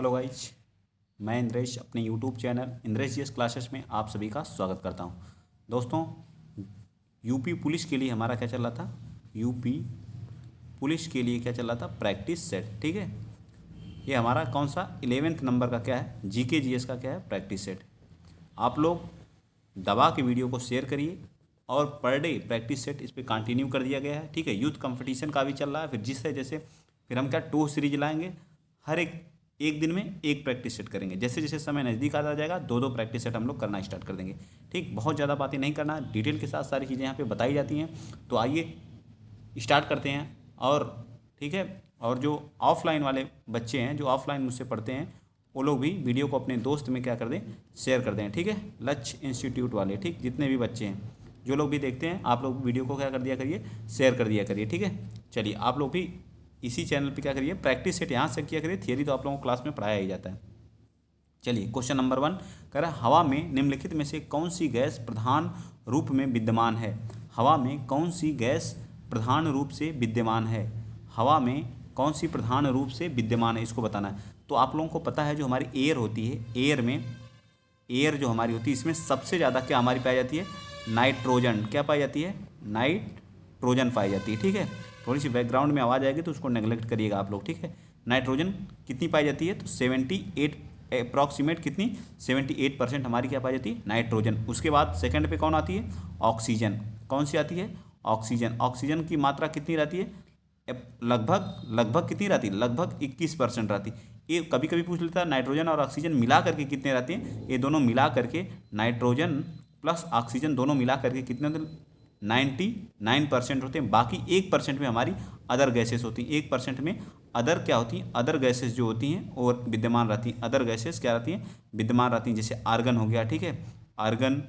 Hello guys, मैं इंद्रेश अपने YouTube channel Indresh GS classes में आप सभी का स्वागत करता हूं। दोस्तों, यूपी पुलिस के लिए हमारा क्या चल रहा था? यूपी पुलिस के लिए क्या चल रहा था? Practice set. ठीक है, ये हमारा कौन सा 11th नंबर का क्या है? जीके जीएस का क्या है? Practice set. आप लोग दबा के वीडियो को शेयर करिए और पर डे प्रैक्टिस सेट इस पर कंटिन्यू कर दिया गया है। ठीक है, यूथ कंपटीशन का भी चल रहा है। फिर जिससे जैसे फिर हम क्या टू सीरीज लाएंगे, हर एक दिन में एक प्रैक्टिस सेट करेंगे। जैसे जैसे समय नज़दीक आता जाएगा दो प्रैक्टिस सेट हम लोग करना स्टार्ट कर देंगे। ठीक, बहुत ज़्यादा बातें नहीं करना, डिटेल के साथ सारी चीज़ें यहाँ पे बताई जाती हैं। तो आइए स्टार्ट करते हैं। और ठीक है, और जो ऑफलाइन वाले बच्चे हैं, जो ऑफलाइन मुझसे पढ़ते हैं, वो लोग भी वीडियो को अपने दोस्त में क्या कर दें, शेयर कर दें। ठीक है, लक्ष्य इंस्टीट्यूट वाले, ठीक, जितने भी बच्चे हैं, जो लोग भी देखते हैं, आप लोग वीडियो को क्या कर दिया करिए, शेयर कर दिया करिए। ठीक है, चलिए आप लोग भी इसी चैनल पे क्या करिए, प्रैक्टिस सेट यहाँ से किया करिए। थियरी तो आप लोगों को क्लास में पढ़ाया ही जाता है। चलिए क्वेश्चन नंबर 1 कह रहा है, हवा में निम्नलिखित में से कौन सी गैस प्रधान रूप में विद्यमान है? हवा में कौन सी गैस प्रधान रूप से विद्यमान है? हवा में कौन सी प्रधान रूप से विद्यमान है, इसको बताना है। तो आप लोगों को पता है, जो हमारी एयर होती है, एयर में एयर जो हमारी होती है, इसमें सबसे ज़्यादा क्या हमारी पाई जाती है? नाइट्रोजन। क्या पाई जाती है? नाइट्रोजन पाई जाती है। ठीक है, थोड़ी सी बैकग्राउंड में आवाज़ आएगी तो उसको नेगलेक्ट करिएगा आप लोग। ठीक है, नाइट्रोजन कितनी पाई जाती है? तो 78 अप्रॉक्सीमेट कितनी? 78% हमारी क्या पाई जाती है? नाइट्रोजन। उसके बाद सेकंड पे कौन आती है? ऑक्सीजन। कौन सी आती है? ऑक्सीजन। ऑक्सीजन की मात्रा कितनी रहती है? लगभग कितनी रहती है? लगभग 21% रहती है। ये कभी कभी पूछ लेता है नाइट्रोजन और ऑक्सीजन मिला करके कितने रहते हैं? ये दोनों मिला करके, नाइट्रोजन प्लस ऑक्सीजन दोनों मिला करके कितने होते हैं? 99% होते हैं। बाकी 1% में हमारी अदर गैसेस होती हैं। 1% में अदर क्या होती हैं? अदर गैसेस जो होती हैं वो विद्यमान रहती हैं। अदर गैसेस क्या रहती हैं? विद्यमान रहती हैं। जैसे आर्गन हो गया, ठीक है, आर्गन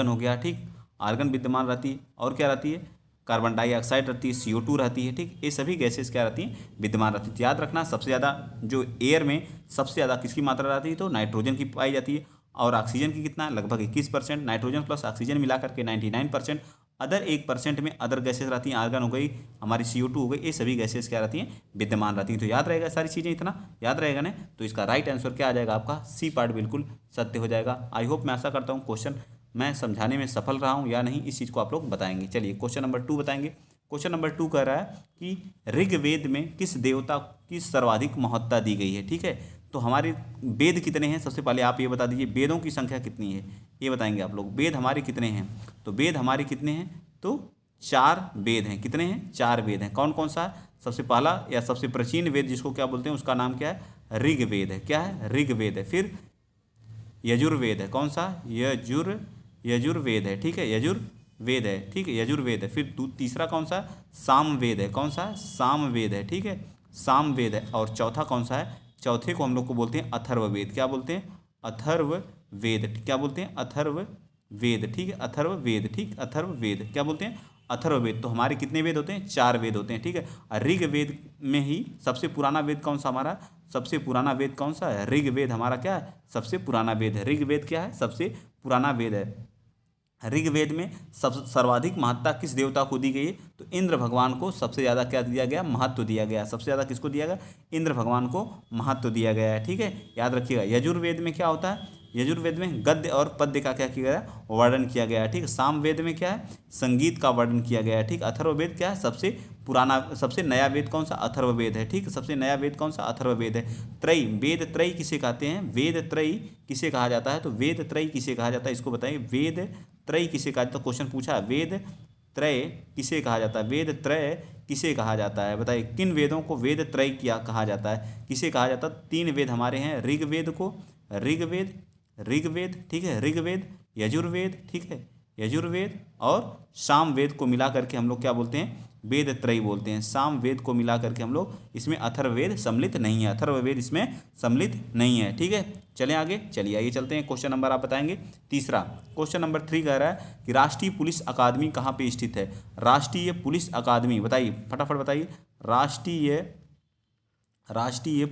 हो गया, ठीक, आर्गन विद्यमान रहती है। और क्या रहती है? कार्बन डाइऑक्साइड रहती है, CO2 रहती है। ठीक, ये सभी गैसेस क्या रहती हैं? विद्यमान रहती है। तो याद रखना, सबसे ज़्यादा जो एयर में सबसे ज़्यादा किसकी मात्रा रहती है? तो नाइट्रोजन की पाई जाती है। और ऑक्सीजन की कितना? लगभग 21%। नाइट्रोजन प्लस ऑक्सीजन मिला करके 99%। अदर 1% में अदर गैसेस रहती हैं। आर्गन हो गई, हमारी CO2 हो गई, ये सभी गैसेस क्या रहती हैं? विद्यमान रहती हैं। तो याद रहेगा सारी चीज़ें, इतना याद रहेगा ना? तो इसका राइट आंसर क्या आ जाएगा आपका? सी पार्ट बिल्कुल सत्य हो जाएगा। आई होप, मैं आशा करता हूँ क्वेश्चन मैं समझाने में सफल रहा हूँ या नहीं, इस चीज़ को आप लोग बताएंगे। चलिए क्वेश्चन नंबर 2 बताएंगे। क्वेश्चन नंबर 2 कह रहा है कि ऋग्वेद में किस देवता की सर्वाधिक महत्ता दी गई है? ठीक है, तो हमारे वेद कितने हैं? सबसे पहले आप ये बता दीजिए, वेदों की संख्या कितनी है, ये बताएंगे आप लोग। वेद हमारे कितने हैं? तो वेद हमारे कितने हैं? तो 4 वेद हैं। कितने हैं? 4 वेद हैं। कौन कौन सा? सबसे पहला या सबसे प्राचीन वेद जिसको क्या बोलते हैं, उसका नाम क्या है? ऋग्वेद है। क्या है? ऋग्वेद है। फिर यजुर्वेद है। कौन सा? यजुर्वेद है। ठीक है, यजुर्वेद है। ठीक है, यजुर्वेद है। फिर तीसरा कौन सा? सामवेद है। कौन सा? सामवेद है। ठीक है, सामवेद है। और चौथा कौन सा है? चौथे को हम लोग को बोलते हैं अथर्ववेद। क्या बोलते हैं? अथर्ववेद। क्या बोलते हैं? अथर्ववेद। ठीक है, अथर्ववेद। ठीक, अथर्ववेद क्या बोलते हैं? अथर्ववेद। तो हमारे कितने वेद होते हैं? 4 वेद होते हैं। ठीक है, ऋग्वेद में ही सबसे पुराना वेद कौन सा हमारा? सबसे पुराना वेद कौन सा है? ऋग्वेद हमारा क्या है? सबसे पुराना वेद है। ऋग्वेद क्या है? सबसे पुराना वेद है। ऋग्वेद में सब सर्वाधिक महत्ता किस देवता को दी गई है? तो इंद्र भगवान को सबसे ज़्यादा क्या दिया गया? महत्व दिया गया। सबसे ज़्यादा किसको दिया गया? इंद्र भगवान को महत्व दिया गया है। ठीक है, याद रखिएगा। यजुर्वेद में क्या होता है? यजुर्वेद में गद्य और पद्य का क्या किया गया? वर्णन किया गया है। ठीक, सामवेद में क्या है? संगीत का वर्णन किया गया है। ठीक, अथर्ववेद क्या है? सबसे पुराना, सबसे नया वेद कौन सा? अथर्ववेद है। ठीक, सबसे नया वेद कौन सा? अथर्ववेद है। त्रयी, वेद त्रयी किसे कहते हैं? वेद त्रयी किसे कहा जाता है? तो वेद त्रयी किसे कहा जाता है, इसको बताइए। वेद त्रय किसे कहा जाता है? क्वेश्चन पूछा है, वेद त्रय किसे कहा जाता है? वेद त्रय किसे कहा जाता है? बताइए, किन वेदों को वेद त्रय किया कहा जाता है? किसे कहा जाता है? 3 वेद हमारे हैं। ऋग्वेद को, ऋग्वेद, ठीक है, ऋग्वेद, यजुर्वेद, ठीक है, यजुर्वेद और सामवेद को मिला करके हम लोग क्या बोलते हैं? वेद त्रयी बोलते हैं। सामवेद को मिला करके हम लोग, इसमें अथर्ववेद सम्मिलित नहीं है। अथर्ववेद इसमें सम्मिलित नहीं है। ठीक है, चलें आगे। चलिए आइए चलते हैं। क्वेश्चन नंबर आप बताएंगे तीसरा। क्वेश्चन नंबर 3 कह रहा है कि राष्ट्रीय पुलिस अकादमी कहाँ पे स्थित है? राष्ट्रीय पुलिस अकादमी, बताइए फटाफट बताइए। राष्ट्रीय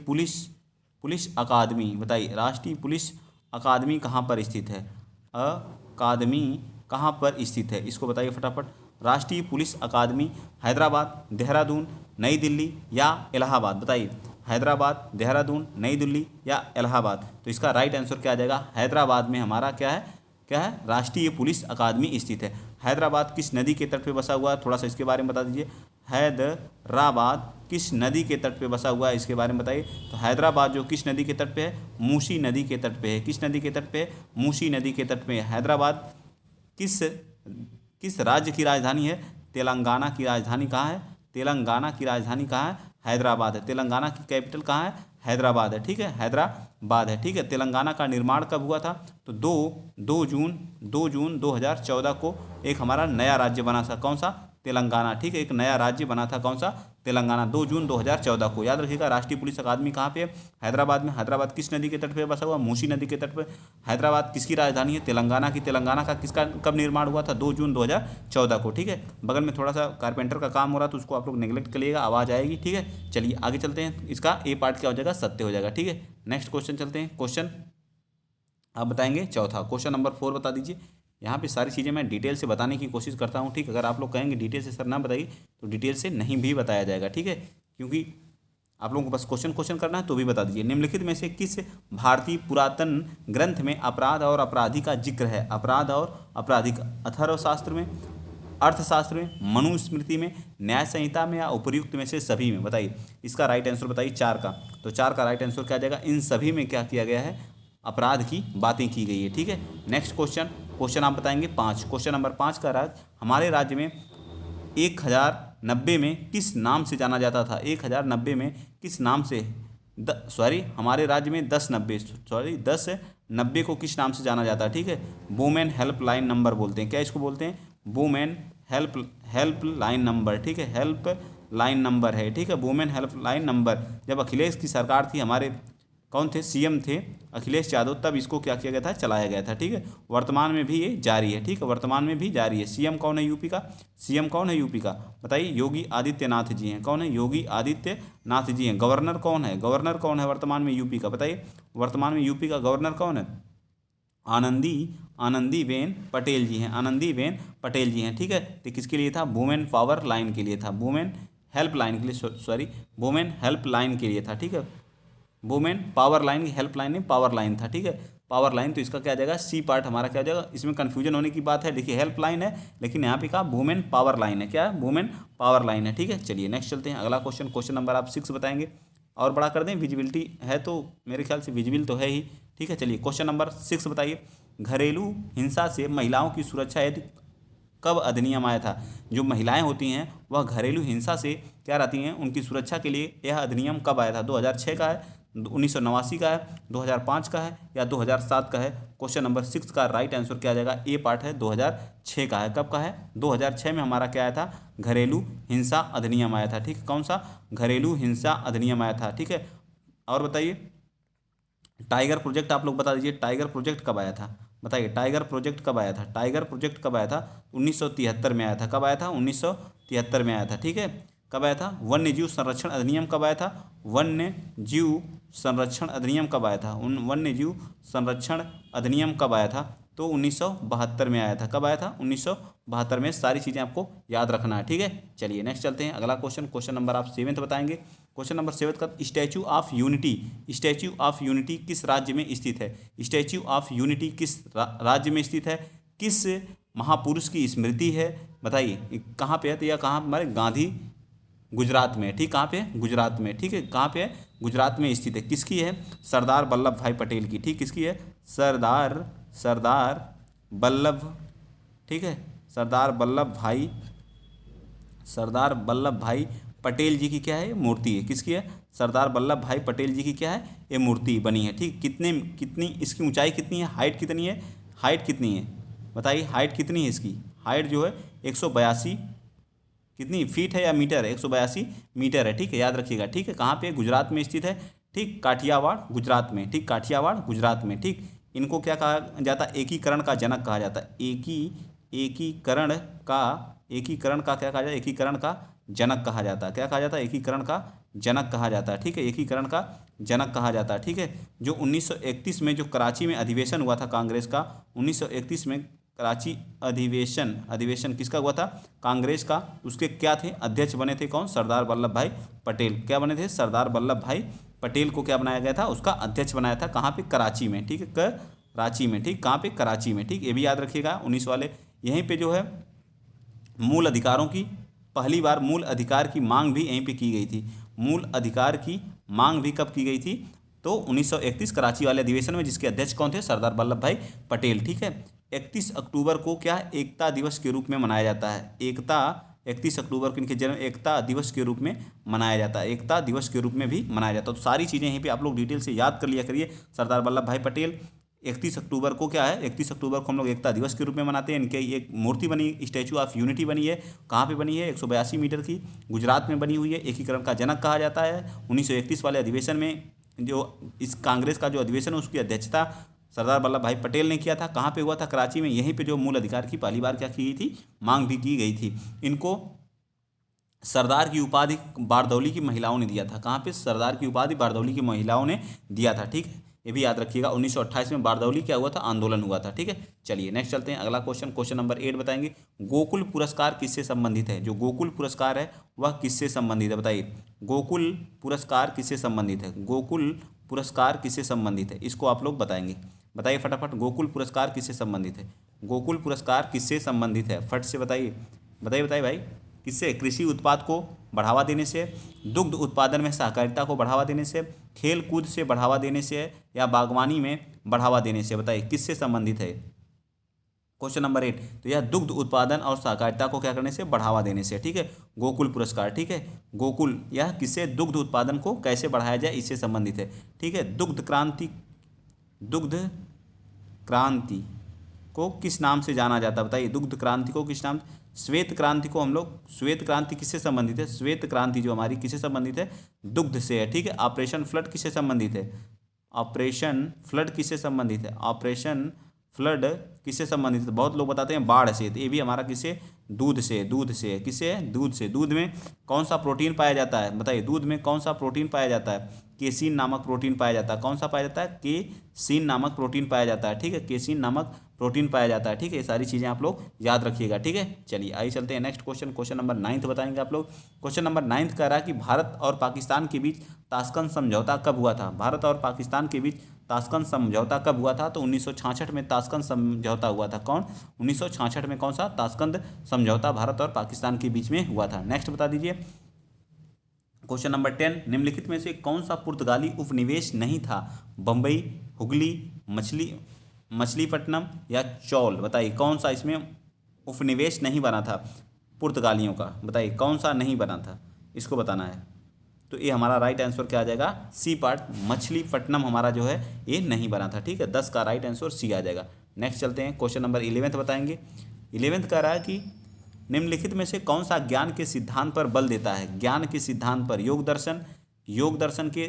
पुलिस अकादमी, बताइए। राष्ट्रीय पुलिस अकादमी कहाँ पर स्थित है? अकादमी कहाँ पर स्थित है, इसको बताइए फटाफट। राष्ट्रीय पुलिस अकादमी हैदराबाद, देहरादून, नई दिल्ली या इलाहाबाद? बताइए। हैदराबाद, देहरादून, नई दिल्ली या इलाहाबाद। तो इसका राइट आंसर क्या आ जाएगा, हैदराबाद में हमारा क्या है राष्ट्रीय पुलिस अकादमी स्थित है। हैदराबाद किस नदी के तट पे बसा हुआ है, थोड़ा सा इसके बारे में बता दीजिए। हैदराबाद किस नदी के तट पे बसा हुआ है, इसके बारे में बताइए। तो हैदराबाद जो किस नदी के तट पे है, मूसी नदी के तट पे है। किस नदी के तट पे है, मूसी नदी के तट पे है हैदराबाद। किस राज्य की राजधानी है, तेलंगाना की राजधानी कहाँ है, तेलंगाना की राजधानी कहाँ है, हैदराबाद है। तेलंगाना की कैपिटल कहाँ है, हैदराबाद है, ठीक है, हैदराबाद है, ठीक है। तेलंगाना का निर्माण कब हुआ था, तो 2 जून 2014 को एक हमारा नया राज्य बना था, कौन सा, तेलंगाना, ठीक है। एक नया राज्य बना था, कौन सा, तेलंगाना, 2 जून 2014 को। याद रखिएगा राष्ट्रीय पुलिस अकादमी कहाँ पे है, हैदराबाद में। हैदराबाद किस नदी के तट पे बसा हुआ, मूसी नदी के तट पे। हैदराबाद किसकी राजधानी है, तेलंगाना की। तेलंगाना का किसका कब निर्माण हुआ था, 2 जून 2014 को, ठीक है। बगल में थोड़ा सा कारपेंटर का काम हो रहा है तो उसको आप लोग नेग्लेक्ट करिएगा, आवाज़ आएगी, ठीक है। चलिए आगे चलते हैं, इसका ए पार्ट क्या हो जाएगा, सत्य हो जाएगा, ठीक है। नेक्स्ट क्वेश्चन चलते हैं। क्वेश्चन आप बताएंगे चौथा, क्वेश्चन नंबर 4 बता दीजिए। यहाँ पे सारी चीज़ें मैं डिटेल से बताने की कोशिश करता हूँ, ठीक। अगर आप लोग कहेंगे डिटेल से सर ना बताइए तो डिटेल से नहीं भी बताया जाएगा, ठीक है, क्योंकि आप लोगों को बस क्वेश्चन करना है तो भी बता दीजिए। निम्नलिखित में से किस भारतीय पुरातन ग्रंथ में अपराध और अपराधी का जिक्र है, अपराध और अपराधी का, अथर्वशास्त्र में, अर्थशास्त्र में, मनुस्मृति में, न्याय संहिता में या उपर्युक्त में से सभी में, बताइए। इसका राइट आंसर बताइए 4 का। तो 4 का राइट आंसर क्या आ जाएगा, इन सभी में क्या किया गया है, अपराध की बातें की गई है, ठीक है। नेक्स्ट क्वेश्चन आप बताएंगे 5। क्वेश्चन नंबर 5 का हमारे राज्य में 1090 में किस नाम से जाना जाता था, 1090 में किस नाम से, हमारे राज्य में 1090 को किस नाम से जाना जाता है, ठीक है। वुमेन हेल्पलाइन नंबर बोलते हैं, क्या इसको बोलते हैं, वुमेन हेल्पलाइन नंबर, ठीक है, हेल्पलाइन नंबर है, ठीक है, वुमेन हेल्पलाइन नंबर। जब अखिलेश की सरकार थी, हमारे कौन थे, सीएम थे अखिलेश यादव, तब इसको क्या किया गया था, चलाया गया था, ठीक है। वर्तमान में भी ये जारी है, ठीक है, वर्तमान में भी जारी है। सीएम कौन है यूपी का, सीएम कौन है यूपी का, बताइए। योगी आदित्यनाथ जी हैं, कौन है, योगी आदित्यनाथ जी हैं। गवर्नर कौन है, गवर्नर कौन है वर्तमान में यूपी का, बताइए। वर्तमान में यूपी का गवर्नर कौन है, आनंदीबेन पटेल जी हैं, आनंदीबेन पटेल जी हैं, ठीक है। तो किसके लिए था, वुमेन पावर लाइन के लिए था, वुमेन हेल्पलाइन के लिए, सॉरी वुमेन हेल्पलाइन के लिए था, ठीक है। वुमेन पावर लाइन की हेल्पलाइन नहीं, पावर लाइन था, ठीक है, पावर लाइन। तो इसका क्या आ जाएगा, सी पार्ट हमारा क्या आ जाएगा। इसमें कन्फ्यूजन होने की बात है, देखिए हेल्पलाइन है लेकिन यहाँ पे कहा वुमेन पावर लाइन है, क्या है, वुमेन पावर लाइन है, ठीक है। चलिए नेक्स्ट चलते हैं, अगला क्वेश्चन नंबर आप 6 बताएंगे। और बड़ा कर दें, विजिबिलिटी है तो मेरे ख्याल से विजिबल तो है ही, ठीक है। चलिए क्वेश्चन नंबर 6 बताइए। घरेलू हिंसा से महिलाओं की सुरक्षा हेतु कब अधिनियम आया था। जो महिलाएं होती हैं वह घरेलू हिंसा से क्या रहती हैं, उनकी सुरक्षा के लिए यह अधिनियम कब आया था, 2006 का है, 1989 का है, 2005 का है या 2007 का है। क्वेश्चन नंबर 6 का राइट आंसर क्या आ जाएगा, ए पार्ट है, 2006 का है। कब का है, 2006 में हमारा क्या आया था, घरेलू हिंसा अधिनियम आया था, ठीक है। कौन सा, घरेलू हिंसा अधिनियम आया था, ठीक है। और बताइए टाइगर प्रोजेक्ट आप लोग बता दीजिए, टाइगर प्रोजेक्ट कब आया था, बताइए। टाइगर प्रोजेक्ट कब आया था, टाइगर प्रोजेक्ट कब आया था, 1973 में आया था। कब आया था, 1973 में आया था, ठीक है। कब आया था, वन्य जीव संरक्षण अधिनियम कब आया था, वन्य जीव संरक्षण अधिनियम कब आया था, वन्य जीव संरक्षण अधिनियम कब आया था, तो 1972 में आया था। कब आया था, 1972 में। सारी चीज़ें आपको याद रखना है, ठीक है। चलिए नेक्स्ट चलते हैं, अगला क्वेश्चन नंबर आप 7 बताएंगे। क्वेश्चन नंबर 7 का, स्टैचू ऑफ यूनिटी किस राज्य में स्थित है, स्टैचू ऑफ यूनिटी किस राज्य में स्थित है, किस महापुरुष की स्मृति है, बताइए। कहाँ पे है, तो यह कहाँ, हमारे गांधी, गुजरात में, ठीक, कहाँ पे है, गुजरात में, ठीक है। कहाँ पे है, गुजरात में स्थित है। किसकी है, सरदार वल्लभ भाई पटेल की, ठीक, किसकी है, सरदार वल्लभ, ठीक है, सरदार वल्लभ भाई पटेल जी की क्या है, मूर्ति है। किसकी है, सरदार वल्लभ भाई पटेल जी की क्या है, ये मूर्ति बनी है, ठीक। कितनी इसकी ऊंचाई कितनी है, हाइट कितनी है, हाइट कितनी है, बताइए। हाइट कितनी है इसकी, हाइट जो है 182 कितनी फीट है या मीटर है, 182 मीटर है, ठीक है, याद रखिएगा, ठीक है। कहाँ पे, गुजरात में स्थित है, ठीक, काठियावाड़ गुजरात में, ठीक, काठियावाड़ गुजरात में, ठीक। इनको क्या कहा जाता है, एकीकरण का जनक कहा जाता है, एकीकरण का क्या कहा जाता है, एकीकरण का जनक कहा जाता है, क्या कहा जाता है, एकीकरण का जनक कहा जाता है, ठीक है, एकीकरण का जनक कहा जाता है, ठीक है। जो 1931 में जो कराची में अधिवेशन हुआ था कांग्रेस का, 1931 में कराची अधिवेशन, अधिवेशन किसका हुआ था? कांग्रेस का। उसके क्या थे अध्यक्ष बने थे? कौन? सरदार वल्लभ भाई पटेल। क्या बने थे? सरदार वल्लभ भाई पटेल को क्या बनाया गया था? उसका अध्यक्ष बनाया था। कहाँ पे? कराची में, ठीक है, कराची में, ठीक, कहाँ पे? कराची में, ठीक, ये भी याद रखिएगा 19 वाले। यहीं पे जो है मूल अधिकारों की पहली बार मूल अधिकार की मांग भी यहीं पे की गई थी। मूल अधिकार की मांग भी कब की गई थी? तो 1931 कराची वाले अधिवेशन में, जिसके अध्यक्ष कौन थे? सरदार वल्लभ भाई पटेल, ठीक है। 31 अक्टूबर को क्या एकता दिवस के रूप में मनाया जाता है? एकता, 31 अक्टूबर को इनके जन्म एकता दिवस के रूप में मनाया जाता है। एकता दिवस के रूप में भी मनाया जाता है। तो सारी चीज़ें यहीं पे आप लोग डिटेल से याद कर लिया करिए। सरदार वल्लभ भाई पटेल, 31 अक्टूबर को क्या है? 31 अक्टूबर को हम लोग एकता दिवस के रूप में मनाते हैं। इनके एक मूर्ति बनी, स्टैचू ऑफ यूनिटी बनी है। कहाँ पे बनी है? 182 मीटर की, गुजरात में बनी हुई है। एकीकरण का जनक कहा जाता है। 1931 वाले अधिवेशन में जो इस कांग्रेस का जो अधिवेशन है उसकी अध्यक्षता सरदार वल्लभ भाई पटेल ने किया था। कहाँ पे हुआ था? कराची में। यहीं पे जो मूल अधिकार की पहली बार क्या की गई थी? मांग भी की गई थी। इनको सरदार की उपाधि बारदौली की महिलाओं ने दिया था। कहाँ पे? सरदार की उपाधि बारदौली की महिलाओं ने दिया था, ठीक है, ये भी याद रखिएगा। 1928 में बारदौली क्या हुआ था? आंदोलन हुआ था, ठीक है। चलिए नेक्स्ट चलते हैं। अगला क्वेश्चन, क्वेश्चन नंबर 8 बताएंगे, गोकुल पुरस्कार किससे संबंधित है? जो गोकुल पुरस्कार है वह किससे संबंधित है? बताइए, गोकुल पुरस्कार किससे संबंधित है? गोकुल पुरस्कार किससे संबंधित है? इसको आप लोग बताएंगे। बताइए फटाफट, गोकुल पुरस्कार किससे संबंधित है? गोकुल पुरस्कार किससे संबंधित है? फट से बताइए, बताइए बताइए भाई। किससे? कृषि उत्पाद को बढ़ावा देने से, दुग्ध उत्पादन में सहकारिता को बढ़ावा देने से, खेल कूद से बढ़ावा देने से, या बागवानी में बढ़ावा देने से? बताइए किससे संबंधित है? Question number 8। तो यह दुग्ध उत्पादन और सहकारिता को क्या करने से? बढ़ावा देने से, ठीक है, गोकुल पुरस्कार, ठीक है। गोकुल यह किससे? दुग्ध उत्पादन को कैसे बढ़ाया जाए, इससे संबंधित है, ठीक है। दुग्ध क्रांति, दुग्ध क्रांति को किस नाम से जाना जाता है? बताइए, दुग्ध क्रांति को किस नाम? श्वेत क्रांति को हम लोग, श्वेत क्रांति किससे संबंधित है? श्वेत क्रांति जो हमारी किससे संबंधित है? दुग्ध से है, ठीक है। ऑपरेशन फ्लड किससे संबंधित है? ऑपरेशन फ्लड किससे संबंधित है? ऑपरेशन फ्लड किससे संबंधित है? बहुत लोग बताते हैं बाढ़ से, तो ये भी हमारा किससे? दूध से, दूध से, किससे? दूध से। दूध में कौन सा प्रोटीन पाया जाता है? बताइए, दूध में कौन सा प्रोटीन पाया जाता है? केसीन नामक प्रोटीन पाया जाता है। कौन सा पाया जाता है? केसीन नामक प्रोटीन पाया जाता है, ठीक है, केसीन नामक प्रोटीन पाया जाता है, ठीक है। ये सारी चीज़ें आप लोग याद रखिएगा, ठीक है। चलिए आइए चलते हैं नेक्स्ट क्वेश्चन, क्वेश्चन नंबर 9 बताएंगे आप लोग। क्वेश्चन नंबर 9 कह रहा है कि भारत और पाकिस्तान के बीच ताशकंद समझौता कब हुआ था? भारत और पाकिस्तान के बीच ताशकंद समझौता कब हुआ था? तो 1966 में ताशकंद समझौता हुआ था। कौन? 1966 में कौन सा? ताशकंद समझौता भारत और पाकिस्तान के बीच में हुआ था। नेक्स्ट बता दीजिए। क्वेश्चन नंबर 10, निम्नलिखित में से कौन सा पुर्तगाली उपनिवेश नहीं था? बम्बई, हुगली, मछलीपट्टनम या चौल? बताइए कौन सा इसमें उपनिवेश नहीं बना था पुर्तगालियों का? बताइए कौन सा नहीं बना था, इसको बताना है। तो ये हमारा राइट आंसर क्या आ जाएगा? सी पार्ट, मछलीपट्टनम हमारा जो है ये नहीं बना था, ठीक है। 10 का राइट आंसर सी आ जाएगा। नेक्स्ट चलते हैं, क्वेश्चन नंबर 11 बताएंगे। 11 कह रहा है कि निम्नलिखित में से कौन सा ज्ञान के सिद्धांत पर बल देता है? ज्ञान के सिद्धांत पर। योग दर्शन, योग दर्शन के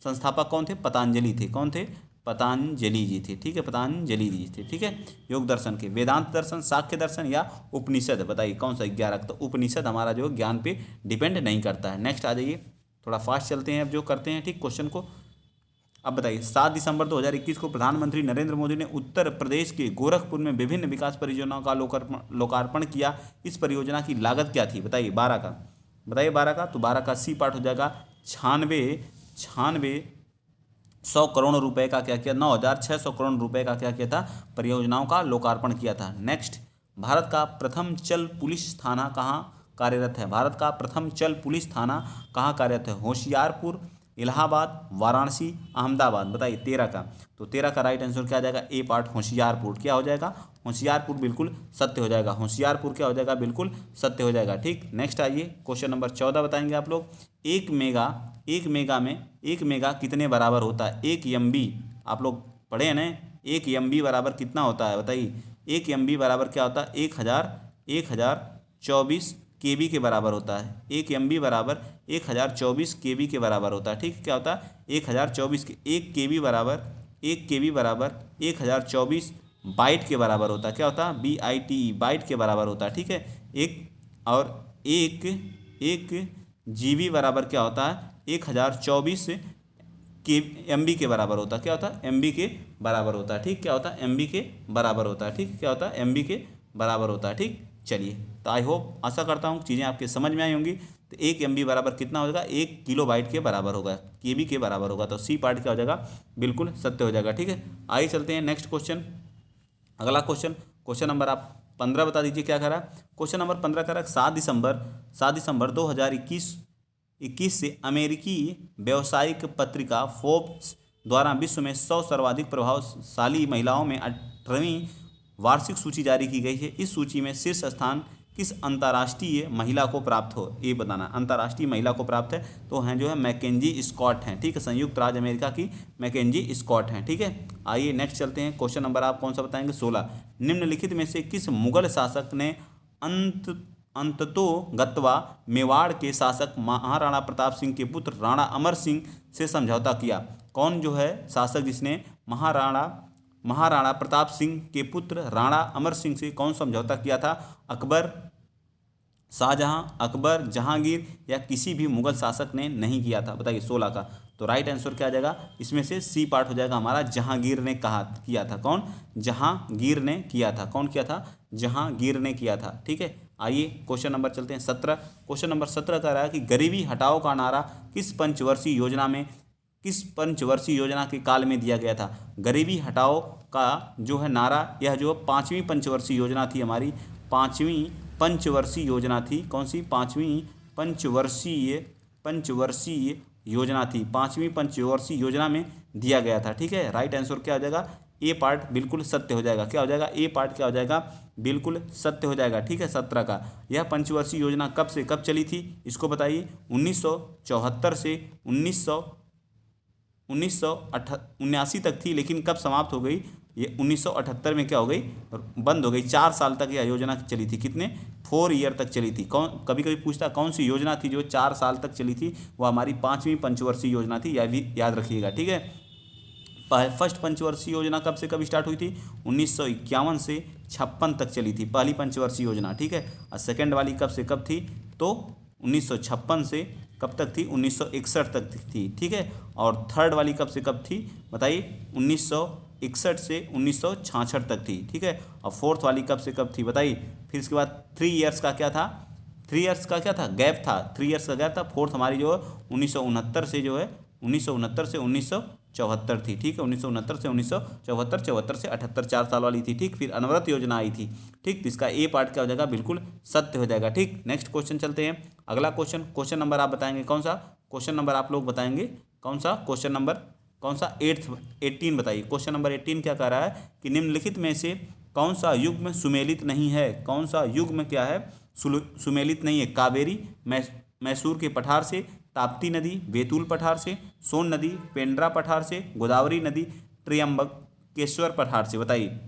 संस्थापक कौन थे? पतंजलि थे। कौन थे? पतंजलि जी थे, ठीक है, पतंजलि जी थे, ठीक है। योग दर्शन के, वेदांत दर्शन, सांख्य दर्शन या उपनिषद? बताइए कौन सा 11? तो उपनिषद हमारा जो ज्ञान पे डिपेंड नहीं करता है। नेक्स्ट आ जाइए, थोड़ा फास्ट चलते हैं अब जो करते हैं, ठीक, क्वेश्चन को। अब बताइए, 7 दिसंबर 2021 को प्रधानमंत्री नरेंद्र मोदी ने उत्तर प्रदेश के गोरखपुर में विभिन्न विकास परियोजनाओं का लोकार्पण किया। इस परियोजना की लागत क्या थी? बताइए 12 का, बताइए 12 का। तो 12 का सी पार्ट हो जाएगा 96,100 करोड़ रुपए का क्या किया? 9,600 करोड़ रुपए का क्या किया था? परियोजनाओं का लोकार्पण किया था। नेक्स्ट, भारत का प्रथम चल पुलिस थाना कहाँ कार्यरत है? भारत का प्रथम चल पुलिस थाना कहाँ कार्यरत है? होशियारपुर, इलाहाबाद, वाराणसी, अहमदाबाद? बताइए 13 का। तो 13 का राइट आंसर क्या आ जाएगा? ए पार्ट, होशियारपुर। क्या हो जाएगा? होशियारपुर बिल्कुल सत्य हो जाएगा। होशियारपुर क्या हो जाएगा? बिल्कुल सत्य हो जाएगा, ठीक। नेक्स्ट आइए, क्वेश्चन नंबर 14 बताएंगे आप लोग। एक मेगा कितने बराबर होता है? 1 MB आप लोग पढ़े हैं ना? 1 MB बराबर कितना होता है? बताइए 1 MB बराबर क्या होता है? 1024 KB के बराबर होता है। 1 MB बराबर 1024 KB के बराबर होता है, ठीक। क्या होता है? 1024 के 1 KB बराबर 1024 बाइट के बराबर होता है। क्या होता है? BITE, बाइट के बराबर होता है, ठीक है। एक GB बराबर क्या होता है? 1024 के MB के बराबर होता है। क्या होता है? MB के बराबर होता है। ठीक, क्या होता है? MB के बराबर होता है। ठीक, क्या होता है? MB के बराबर होता है। ठीक, चलिए, तो आई होप, आशा करता हूँ चीज़ें आपके समझ में आई होंगी। तो 1 MB बराबर कितना होगा? 1 किलोबाइट के बराबर होगा, KB के बराबर होगा। तो सी पार्ट क्या हो जाएगा? बिल्कुल सत्य हो जाएगा। ठीक है, आइए चलते हैं नेक्स्ट क्वेश्चन। अगला क्वेश्चन नंबर आप 15 बता दीजिए क्या कह रहा है। क्वेश्चन नंबर 15 कह रहा है 7 दिसंबर 2021 से अमेरिकी व्यावसायिक पत्रिका फोर्ब्स द्वारा विश्व में 100 सर्वाधिक प्रभावशाली महिलाओं में 18वीं वार्षिक सूची जारी की गई है। इस सूची में शीर्ष स्थान किस अंतर्राष्ट्रीय महिला को प्राप्त हो, ये बताना। अंतर्राष्ट्रीय महिला को प्राप्त है तो हैं जो है मैकेंजी स्कॉट हैं। ठीक है, संयुक्त राज्य अमेरिका की मैकेंजी स्कॉट हैं। ठीक है, आइए नेक्स्ट चलते हैं। क्वेश्चन नंबर आप कौन सा बताएंगे? 16। निम्नलिखित में से किस मुगल शासक ने अंततोगत्वा मेवाड़ के शासक महाराणा प्रताप सिंह के पुत्र राणा अमर सिंह से समझौता किया? कौन जो है शासक जिसने महाराणा प्रताप सिंह के पुत्र राणा अमर सिंह से कौन समझौता किया था? अकबर, शाहजहां, अकबर, जहांगीर या किसी भी मुगल शासक ने नहीं किया था? बताइए 16 का। तो राइट आंसर क्या आ जाएगा? इसमें से सी पार्ट हो जाएगा हमारा, जहांगीर ने किया था। कौन? जहांगीर ने किया था। कौन किया था? जहांगीर ने किया था। ठीक है, आइए क्वेश्चन नंबर चलते हैं 17। क्वेश्चन नंबर 17 कह रहा है कि गरीबी हटाओ का नारा किस पंचवर्षीय योजना के काल में दिया गया था? गरीबी हटाओ का जो है नारा, यह जो 5वीं पंचवर्षीय योजना थी हमारी, 5वीं पंचवर्षीय योजना थी। कौन सी? 5वीं पंचवर्षीय योजना थी। 5वीं पंचवर्षीय योजना में दिया गया था। ठीक है, राइट आंसर क्या हो जाएगा? ए पार्ट बिल्कुल सत्य हो जाएगा। क्या हो जाएगा? ए पार्ट क्या हो जाएगा? बिल्कुल सत्य हो जाएगा। ठीक है, 17 का। यह पंचवर्षीय योजना कब से कब चली थी, इसको बताइए। 1974 से 1979 तक थी, लेकिन कब समाप्त हो गई? ये 1978 में क्या हो गई? बंद हो गई। 4 साल तक यह योजना चली थी। कितने? 4 ईयर तक चली थी। कभी कभी पूछता कौन सी योजना थी जो 4 साल तक चली थी? वो हमारी 5वीं पंचवर्षीय योजना थी, यह भी याद रखिएगा। ठीक है, फर्स्ट पंचवर्षीय योजना कब से कब स्टार्ट हुई थी? 1951 से 56 तक चली थी पहली पंचवर्षीय योजना। ठीक है, और सेकेंड वाली कब से कब थी? तो 1956 से कब तक थी? 1961 तक थी। ठीक है, और थर्ड वाली कब से कब थी बताइए? 1961 से 1966 तक थी। ठीक है, और फोर्थ वाली कब से कब थी बताइए? फिर इसके बाद 3 ईयर्स का क्या था? 3 ईयर्स का क्या था? गैप था। 3 ईयर्स का गैप था। फोर्थ हमारी जो है 1969 से 1974 थी। ठीक है, 1969 से 1974, 74 से 78, 4 साल वाली थी। ठीक, फिर अनवरत योजना आई थी। ठीक, तो इसका ए पार्ट क्या हो जाएगा? बिल्कुल सत्य हो जाएगा। ठीक, नेक्स्ट क्वेश्चन चलते हैं। अगला क्वेश्चन नंबर आप बताएंगे कौन सा? क्वेश्चन नंबर आप लोग बताएंगे कौन सा? क्वेश्चन नंबर कौन सा? 18 बताइए। क्वेश्चन नंबर 18 क्या कह रहा है कि निम्नलिखित में से कौन सा युग्म सुमेलित नहीं है? कौन सा युग्म क्या है? सुमेलित नहीं है। कावेरी मैसूर के पठार से, ताप्ती नदी बैतूल पठार से, सोन नदी पेंड्रा पठार से, गोदावरी नदी त्र्यंबकेश्वर पठार से। बताइए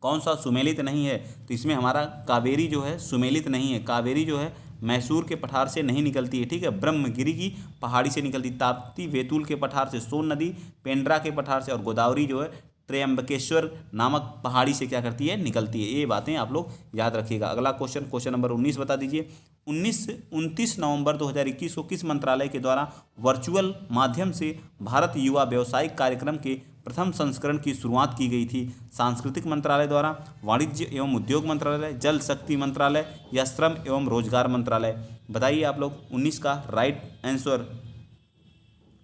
कौन सा सुमेलित नहीं है? तो इसमें हमारा कावेरी जो है सुमेलित नहीं है। कावेरी जो है मैसूर के पठार से नहीं निकलती है। ठीक है, ब्रह्मगिरी की पहाड़ी से निकलती। ताप्ती बैतूल के पठार से, सोन नदी पेंड्रा के पठार से, और गोदावरी जो है त्र्यंबकेश्वर नामक पहाड़ी से क्या करती है? निकलती है। ये बातें आप लोग याद रखिएगा। अगला क्वेश्चन नंबर 19 बता दीजिए। 29 नवंबर 2021 को किस मंत्रालय के द्वारा वर्चुअल माध्यम से भारत युवा व्यावसायिक कार्यक्रम के प्रथम संस्करण की शुरुआत की गई थी? सांस्कृतिक मंत्रालय द्वारा, वाणिज्य एवं उद्योग मंत्रालय, जल शक्ति मंत्रालय या श्रम एवं रोजगार मंत्रालय? बताइए आप लोग 19 का राइट आंसर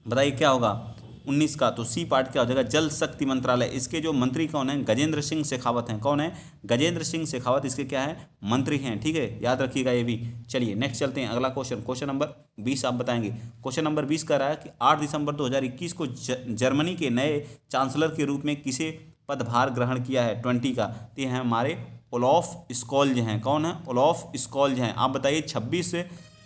बताइए क्या होगा 19 का? तो सी पार्ट क्या हो जाएगा? जल शक्ति मंत्रालय। इसके जो मंत्री कौन है? गजेंद्र सिंह शेखावत हैं। कौन है? गजेंद्र सिंह शेखावत इसके क्या है? मंत्री हैं। ठीक है, याद रखिएगा ये भी। चलिए नेक्स्ट चलते हैं। अगला क्वेश्चन नंबर 20 आप बताएंगे। क्वेश्चन नंबर 20 कह रहा है कि 8 दिसंबर 2021 को जर्मनी के नए चांसलर के रूप में किसे पदभार ग्रहण किया है? 20 का। तो ये हैं हमारे ओलाफ स्कोल्ज हैं। कौन है? ओलाफ स्कोल्ज हैं। आप बताइए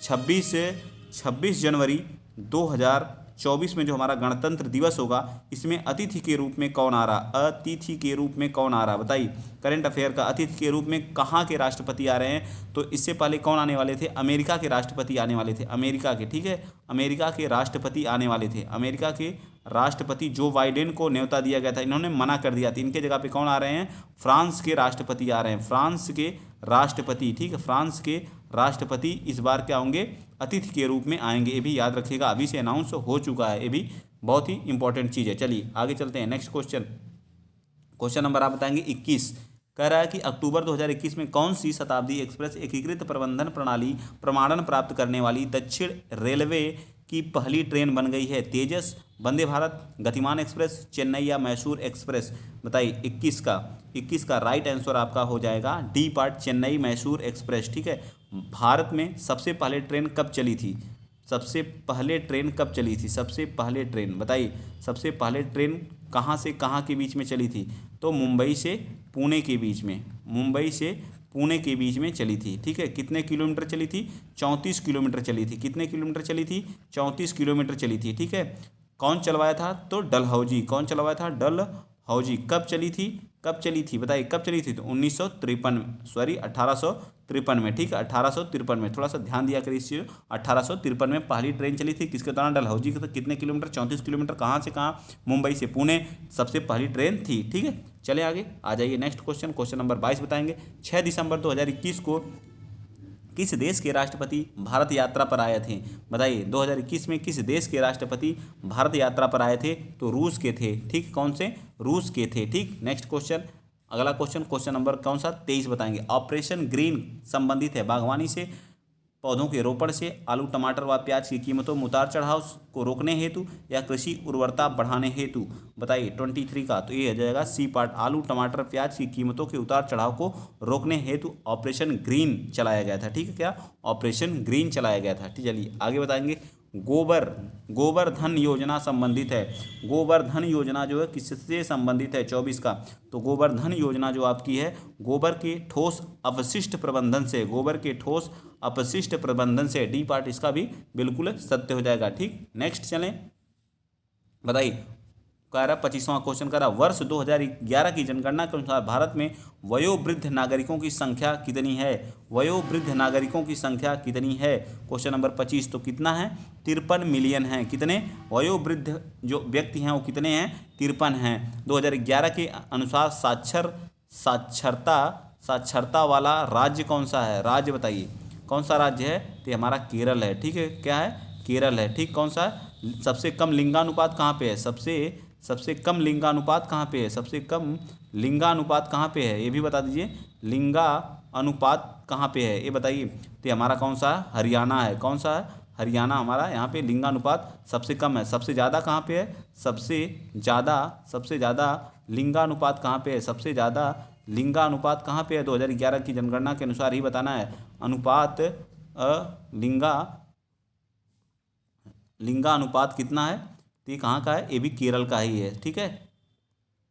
26 जनवरी 2024 में जो हमारा गणतंत्र दिवस होगा, इसमें अतिथि के रूप में कौन आ रहा? अतिथि के रूप में कौन आ रहा? बताइए करंट अफेयर का। अतिथि के रूप में कहाँ के राष्ट्रपति आ रहे हैं? तो इससे पहले कौन आने वाले थे? अमेरिका के राष्ट्रपति आने वाले थे। अमेरिका के, ठीक है, अमेरिका के राष्ट्रपति आने वाले थे। अमेरिका के राष्ट्रपति जो बाइडेन को न्योता दिया गया था, इन्होंने मना कर दिया था। इनके जगह पे कौन आ रहे हैं? फ्रांस के राष्ट्रपति आ रहे हैं। फ्रांस के राष्ट्रपति, ठीक है, फ्रांस के राष्ट्रपति इस बार क्या होंगे? अतिथि के रूप में आएंगे। ये भी याद रखिएगा, अभी से अनाउंस हो चुका है, ये भी बहुत ही इंपॉर्टेंट चीज़ है। चलिए आगे चलते हैं। नेक्स्ट क्वेश्चन, क्वेश्चन नंबर आप बताएंगे 21। कह रहा है कि अक्टूबर 2021 में कौन सी शताब्दी एक्सप्रेस एकीकृत प्रबंधन प्रणाली प्रमाणन प्राप्त करने वाली दक्षिण रेलवे की पहली ट्रेन बन गई है? तेजस, वंदे भारत, गतिमान एक्सप्रेस, चेन्नई या मैसूर एक्सप्रेस? बताइए 21 का राइट आंसर आपका हो जाएगा D part, Chennai Mysore express. ठीक है। भारत में सबसे पहले ट्रेन कब चली थी? सबसे पहले ट्रेन कब चली थी? सबसे पहले ट्रेन बताइए, सबसे पहले ट्रेन कहाँ से कहाँ के बीच में चली थी? तो मुंबई से पुणे के बीच में, मुंबई से पुणे के बीच में चली थी। ठीक है। कितने किलोमीटर चली थी? 34 किलोमीटर चली थी। कितने किलोमीटर चली थी? 34 किलोमीटर चली थी। ठीक है। कौन चलवाया था? तो डलहौजी। कौन चलवाया था? डलहौजी। कब चली थी? कब चली थी बताइए, कब चली थी? तो 1953, सॉरी 1853 में। ठीक है, 1853 में। थोड़ा सा ध्यान दिया करिए इस चीज़। 1853 में पहली ट्रेन चली थी। किसके दौरान? डलहौजी के। कितने किलोमीटर? 34 किलोमीटर। कहाँ से कहाँ? मुंबई से पुणे सबसे पहली ट्रेन थी। ठीक है। चले आगे आ जाइए। नेक्स्ट क्वेश्चन, क्वेश्चन नंबर 22 बताएंगे। 6 दिसंबर 2021 को किस देश के राष्ट्रपति भारत यात्रा पर आए थे? बताइए 2021 में किस देश के राष्ट्रपति भारत यात्रा पर आए थे? तो रूस के थे। ठीक, कौन से? रूस के थे। ठीक। नेक्स्ट क्वेश्चन, अगला क्वेश्चन, क्वेश्चन नंबर कौन सा? 23 बताएंगे। ऑपरेशन ग्रीन संबंधित है बागवानी से, पौधों के रोपण से, आलू टमाटर व प्याज की कीमतों में उतार चढ़ाव को रोकने हेतु, या कृषि उर्वरता बढ़ाने हेतु? बताइए 23 का। तो ये हो जाएगा सी पार्ट, आलू टमाटर प्याज की कीमतों के उतार चढ़ाव को रोकने हेतु ऑपरेशन ग्रीन चलाया गया था। ठीक है, क्या? ऑपरेशन ग्रीन चलाया गया था। ठीक, चलिए आगे बताएंगे। गोबर धन योजना संबंधित है। गोवर्धन योजना जो है किससे संबंधित है? 24 का। तो गोवर्धन योजना जो आपकी है गोबर के ठोस अपशिष्ट प्रबंधन से, गोबर के ठोस अपशिष्ट प्रबंधन से। डी पार्ट इसका भी बिल्कुल सत्य हो जाएगा। ठीक। नेक्स्ट चलें, बताइए। कह रहा 25वां क्वेश्चन कह रहा वर्ष 2011 की जनगणना के अनुसार भारत में वयोवृद्ध नागरिकों की संख्या कितनी है? वयोवृद्ध नागरिकों की संख्या कितनी है? Question number 25। तो कितना है? 53 मिलियन है। कितने वयोवृद्ध जो व्यक्ति हैं वो कितने हैं? 53 हैं। 2011 के अनुसार साक्षरता वाला राज्य कौन सा है? राज्य बताइए कौन सा राज्य है? तो हमारा केरल है। ठीक है, क्या है? केरल है। ठीक, कौन सा? सबसे कम लिंगानुपात कहाँ पे है? सबसे कम लिंगानुपात कहाँ पे है? सबसे कम लिंगानुपात कहाँ पे है? ये भी बता दीजिए। लिंगानुपात कहाँ पे है ये बताइए। तो हमारा कौन सा? हरियाणा है। कौन सा है? हरियाणा हमारा। यहाँ पे लिंगानुपात सबसे कम है। सबसे ज़्यादा कहाँ पे है? सबसे ज़्यादा लिंगानुपात कहाँ पे है? सबसे ज़्यादा लिंगानुपात कहाँ पे है? 2011 की जनगणना के अनुसार ही बताना है। अनुपात लिंगानुपात कितना है? तो ये कहाँ का है? ये भी केरल का ही है। ठीक है,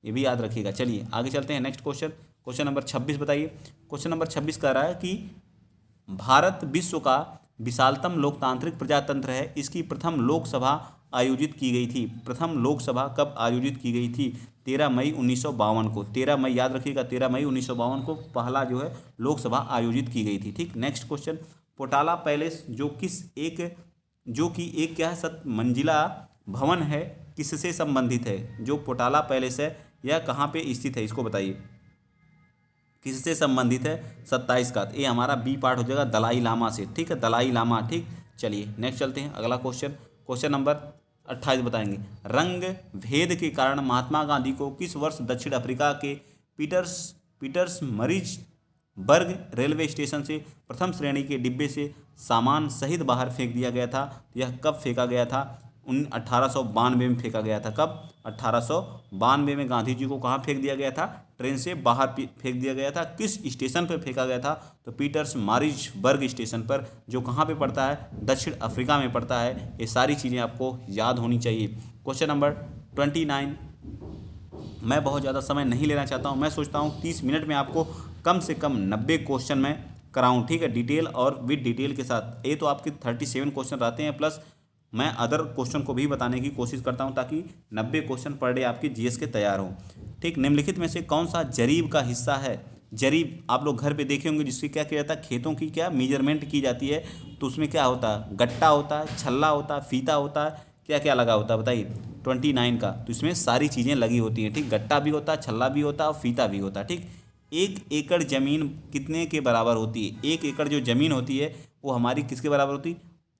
ये भी याद रखिएगा। चलिए आगे चलते हैं। नेक्स्ट क्वेश्चन, क्वेश्चन नंबर 26 बताइए। क्वेश्चन नंबर 26 कह रहा है कि भारत विश्व का विशालतम लोकतांत्रिक प्रजातंत्र है। इसकी प्रथम लोकसभा आयोजित की गई थी। प्रथम लोकसभा कब आयोजित की गई थी? 13 मई 1952 को। 13 मई याद रखिएगा, 13 मई 1952 को पहला जो है लोकसभा आयोजित की गई थी। ठीक। नेक्स्ट क्वेश्चन, पोटाला पैलेस जो कि एक क्या है? 7 मंजिला भवन है, किससे संबंधित है? जो पोटाला पैलेस है यह कहाँ पे स्थित है? इसको बताइए किससे संबंधित है? 27 का। ये हमारा बी पार्ट हो जाएगा, दलाई लामा से। ठीक है, दलाई लामा। ठीक। चलिए नेक्स्ट चलते हैं। अगला क्वेश्चन, क्वेश्चन नंबर 28 बताएंगे। रंग भेद के कारण महात्मा गांधी को किस वर्ष दक्षिण अफ्रीका के पीटर्समरिज़बर्ग रेलवे स्टेशन से प्रथम श्रेणी के डिब्बे से सामान सहित बाहर फेंक दिया गया था? यह कब फेंका गया था? 1892 में फेंका गया था। कब? 1892 में गांधी जी को कहाँ फेंक दिया गया था? ट्रेन से बाहर फेंक दिया गया था। किस स्टेशन पर फेंका गया था? तो पीटर्समारिज़बर्ग स्टेशन पर, जो कहाँ पे पड़ता है? दक्षिण अफ्रीका में पड़ता है। ये सारी चीज़ें आपको याद होनी चाहिए। Question number 29। मैं बहुत ज़्यादा समय नहीं लेना चाहता हूँ। मैं सोचता हूँ 30 मिनट में आपको कम से कम 90 क्वेश्चन मैं कराऊँ। ठीक है, डिटेल और विद डिटेल के साथ। ये तो आपके 37 क्वेश्चन रहते हैं, प्लस मैं अदर क्वेश्चन को भी बताने की कोशिश करता हूं ताकि 90 क्वेश्चन पर डे आपकी जीएस के तैयार हो। ठीक। निम्नलिखित में से कौन सा जरीब का हिस्सा है? जरीब आप लोग घर पे देखे होंगे, जिससे क्या किया जाता है? खेतों की क्या मेजरमेंट की जाती है। तो उसमें क्या होता है? गट्टा होता है, छल्ला होता है, फीता होता है, क्या क्या लगा होता है बताइए? 29 का। तो इसमें सारी चीज़ें लगी होती हैं। ठीक, गट्टा भी होता है, छल्ला भी होता है और फीता भी होता है। ठीक। 1 एकड़ ज़मीन कितने के बराबर होती है? 1 एकड़ जो ज़मीन होती है वो हमारी किसके बराबर होती है?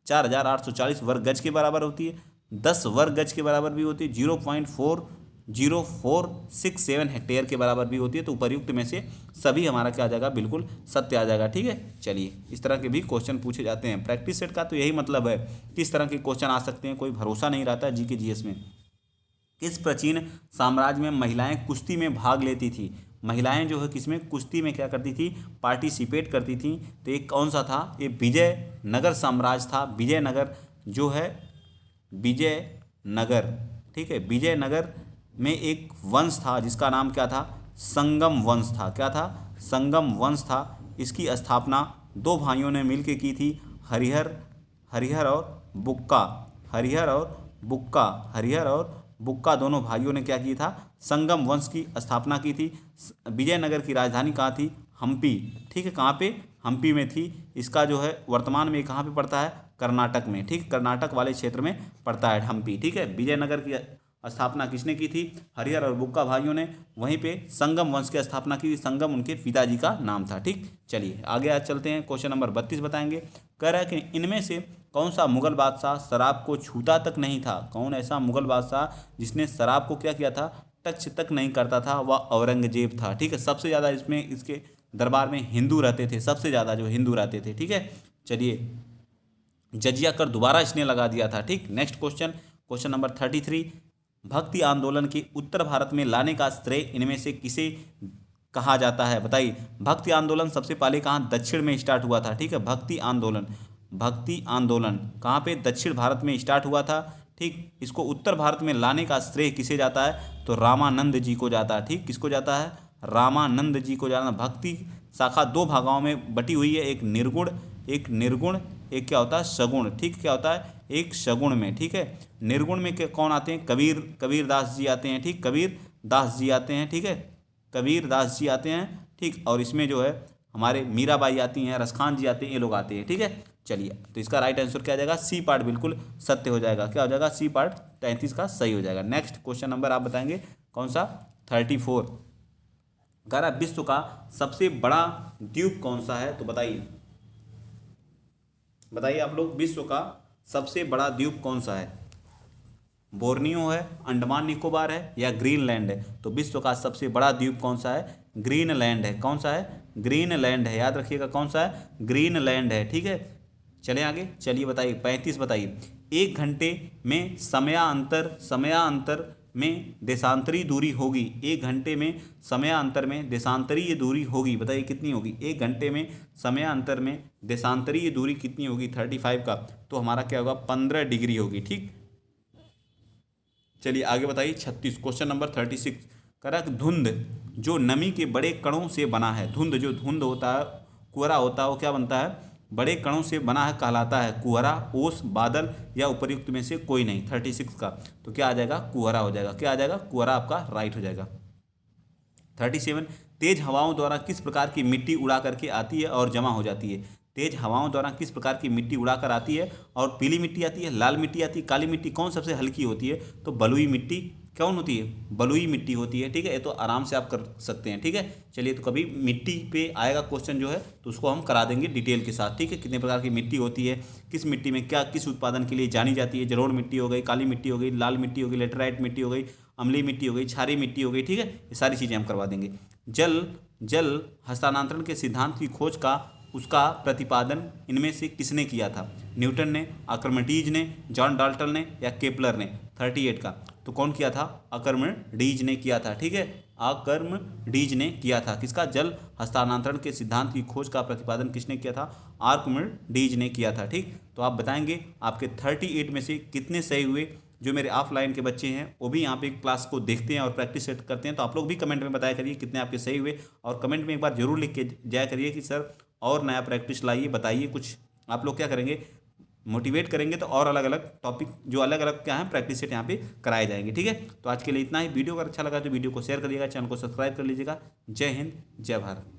4840 वर्ग गज के बराबर होती है। 10 वर्ग गज के बराबर भी होती है, 0.40467 हेक्टेयर के बराबर भी होती है। तो उपर्युक्त में से सभी हमारा क्या आ जाएगा, बिल्कुल सत्य आ जाएगा। ठीक है, चलिए इस तरह के भी क्वेश्चन पूछे जाते हैं। प्रैक्टिस सेट का तो यही मतलब है, किस तरह के क्वेश्चन आ सकते हैं, कोई भरोसा नहीं रहता जीके जीएस में। किस प्राचीन साम्राज्य में महिलाएं कुश्ती में भाग लेती थी? महिलाएं जो है किसमें, कुश्ती में क्या करती थी, पार्टिसिपेट करती थी। तो एक कौन सा था, ये विजयनगर साम्राज्य था। विजयनगर जो है, विजयनगर, ठीक है, विजयनगर में एक वंश था जिसका नाम क्या था, संगम वंश था। क्या था, संगम वंश था। इसकी स्थापना दो भाइयों ने मिलकर की थी, हरिहर हरिहर और बुक्का। हरिहर और बुक्का दोनों भाइयों ने क्या किया था, संगम वंश की स्थापना की थी। विजयनगर की राजधानी कहाँ थी, हम्पी। ठीक है, कहाँ पे, हम्पी में थी। इसका जो है वर्तमान में कहाँ पे पड़ता है, कर्नाटक में। ठीक, कर्नाटक वाले क्षेत्र में पड़ता है हम्पी। ठीक है, विजयनगर की स्थापना किसने की थी, हरिहर और बुक्का भाइयों ने। वहीं पे संगम वंश की स्थापना की थी, संगम उनके पिताजी का नाम था। ठीक, चलिए आगे आज चलते हैं। क्वेश्चन नंबर 32 बताएंगे। कह रहा है कि इनमें से कौन सा मुगल बादशाह शराब को छूता तक नहीं था? कौन ऐसा मुगल बादशाह जिसने शराब को क्या किया था, टच तक नहीं करता था? वह औरंगजेब था। ठीक है, सबसे ज़्यादा इसमें इसके दरबार में हिंदू रहते थे, सबसे ज़्यादा जो हिंदू रहते थे। ठीक है, चलिए जजिया कर दोबारा इसने लगा दिया था। ठीक, नेक्स्ट क्वेश्चन, क्वेश्चन नंबर 33। भक्ति आंदोलन के उत्तर भारत में लाने का श्रेय इनमें से किसे कहा जाता है? बताइए, भक्ति आंदोलन सबसे पहले कहाँ, दक्षिण में स्टार्ट हुआ था। ठीक है, भक्ति आंदोलन कहाँ पे, दक्षिण भारत में स्टार्ट हुआ था। ठीक, इसको उत्तर भारत में लाने का श्रेय किसे जाता है, तो रामानंद जी को जाता है। ठीक, किसको जाता है, रामानंद जी को जाता है। भक्ति शाखा दो भागों में बटी हुई है, एक निर्गुण, एक क्या होता है, सगुण। ठीक, क्या होता है, एक सगुण में। ठीक है, निर्गुण में कौन आते हैं, कबीरदास जी आते हैं। ठीक, कबीरदास जी आते हैं। ठीक है, कबीरदास जी आते हैं। ठीक, और इसमें जो है हमारे मीराबाई आती हैं, रसखान जी आते हैं, ये लोग आते हैं। ठीक है, चलिए तो इसका राइट आंसर क्या आ जाएगा, सी पार्ट बिल्कुल सत्य हो जाएगा। क्या हो जाएगा, सी पार्ट 33 का सही हो जाएगा। नेक्स्ट क्वेश्चन नंबर आप बताएंगे कौन सा, 34। कह रहा विश्व का सबसे बड़ा द्वीप कौन सा है? तो बताइए आप लोग, विश्व का सबसे बड़ा द्वीप कौन सा है? बोर्नियो है, अंडमान निकोबार है, या ग्रीनलैंड है? तो विश्व का सबसे बड़ा द्वीप कौन सा है, ग्रीनलैंड है। कौन सा है, ग्रीनलैंड है, याद रखिएगा कौन सा है, ग्रीनलैंड है। ठीक है, चले आगे, चलिए बताइए 35 बताइए। एक घंटे में समयांतर में देशांतरी दूरी होगी। एक घंटे में समयांतर में देशांतरीय दूरी होगी, बताइए कितनी होगी? एक घंटे में समयांतर में देशांतरीय दूरी कितनी होगी, 35 का? तो हमारा क्या होगा, 15 डिग्री होगी। ठीक, चलिए आगे बताइए 36, क्वेश्चन नंबर 36। करक धुंध जो नमी के बड़े कणों से बना है, धुंध होता है, कुहरा होता है, वो क्या बनता है, बड़े कणों से बना है, कहलाता है कुहरा, ओस, बादल, या उपर्युक्त में से कोई नहीं। 36 का तो क्या आ जाएगा, कुहरा हो जाएगा। क्या आ जाएगा, कुहरा आपका राइट हो जाएगा। 37। तेज हवाओं द्वारा किस प्रकार की मिट्टी उड़ा करके आती है और जमा हो जाती है? तेज हवाओं द्वारा किस प्रकार की मिट्टी उड़ाकर आती है, और पीली मिट्टी आती है, लाल मिट्टी आती है, काली मिट्टी, कौन सबसे हल्की होती है? तो बलुई मिट्टी कौन होती है, बलुई मिट्टी होती है। ठीक है, ये तो आराम से आप कर सकते हैं। ठीक है, चलिए तो कभी मिट्टी पे आएगा क्वेश्चन जो है तो उसको हम करा देंगे डिटेल के साथ। ठीक है, कितने प्रकार की मिट्टी होती है, किस मिट्टी में क्या किस उत्पादन के लिए जानी जाती है, जलोढ़ मिट्टी हो गई, काली मिट्टी हो गई, लाल मिट्टी हो गई, लेटराइट मिट्टी हो गई, अम्लीय मिट्टी हो गई, क्षारीय मिट्टी हो गई। ठीक है, ये सारी चीज़ें हम करवा देंगे। जल हस्तांतरण के सिद्धांत की खोज का उसका प्रतिपादन इनमें से किसने किया था? न्यूटन ने, आर्किमिडीज ने, जॉन डाल्टन ने, या केपलर ने? 38 का तो कौन किया था, आर्किमिडीज ने किया था। ठीक है, आर्किमिडीज ने किया था। किसका, जल हस्तांतरण के सिद्धांत की खोज का प्रतिपादन किसने किया था, आर्किमिडीज ने किया था। ठीक, तो आप बताएंगे आपके 38 में से कितने सही हुए। जो मेरे ऑफलाइन के बच्चे हैं वो भी यहाँ पे क्लास को देखते हैं और प्रैक्टिस सेट करते हैं, तो आप लोग भी कमेंट में बताया करिए कितने आपके सही हुए, और कमेंट में एक बार जरूर लिख के जाया करिए कि सर और नया प्रैक्टिस लाइए, बताइए कुछ। आप लोग क्या करेंगे, मोटिवेट करेंगे तो और अलग अलग टॉपिक जो अलग अलग क्या है प्रैक्टिस सेट यहाँ पे कराए जाएंगे। ठीक है, तो आज के लिए इतना ही। वीडियो अगर अच्छा लगा तो वीडियो को शेयर करिएगा, चैनल को सब्सक्राइब कर लीजिएगा। जय हिंद, जय भारत।